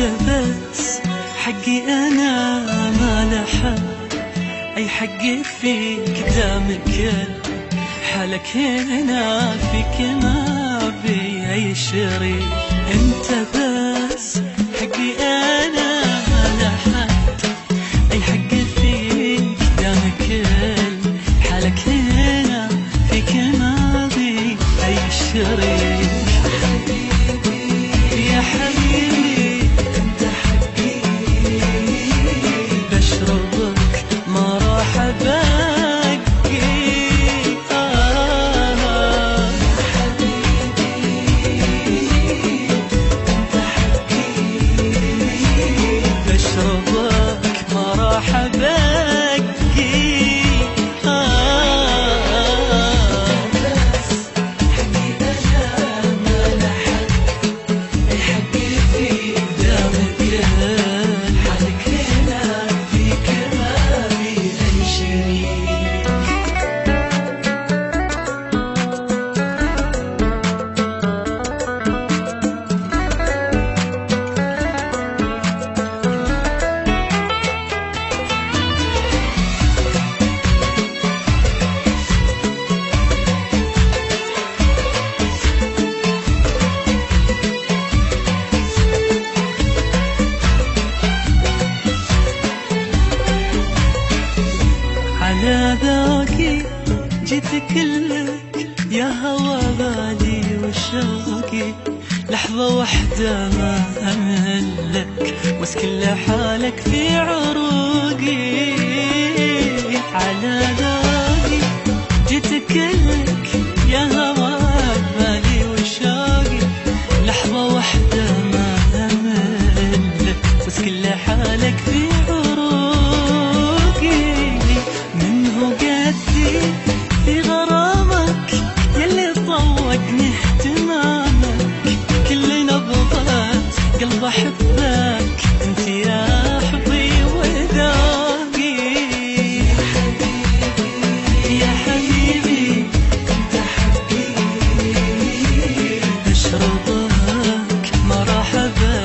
بس حقي أنا ما لحد، أي حقي فيك دامك حالك هنا فيك ما بي أي شريك. أنت بس حقي أنا ما لحد، أي حقي فيك دامك حالك هنا فيك ما بي أي شريك. يا حبيبي انت حقي، بشربك ما راح ابقي. يا حبيبي انت حقي، بشربك ما راح ابقي. على ذوقي جيتك لك يا هوى بالي وشوقي، لحظة واحدة ما أملك بس كل حالك في عروقي. على ذوقي جيتك لك يا هوى بالي وشوقي، لحظة واحدة ما أملك بس كل حالك في في غرامك يلي طوقني اهتمامك، كل نبضات قلب احبك انت يا حبي وذوقي. يا حبيبي انت حقي، بشربك ما راح ابقي.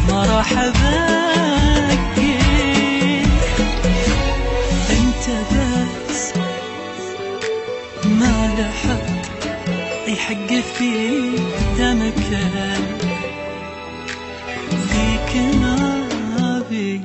ما راح ابكي. انت بس ما لحد، اي حق فيك دمك فيك ما بي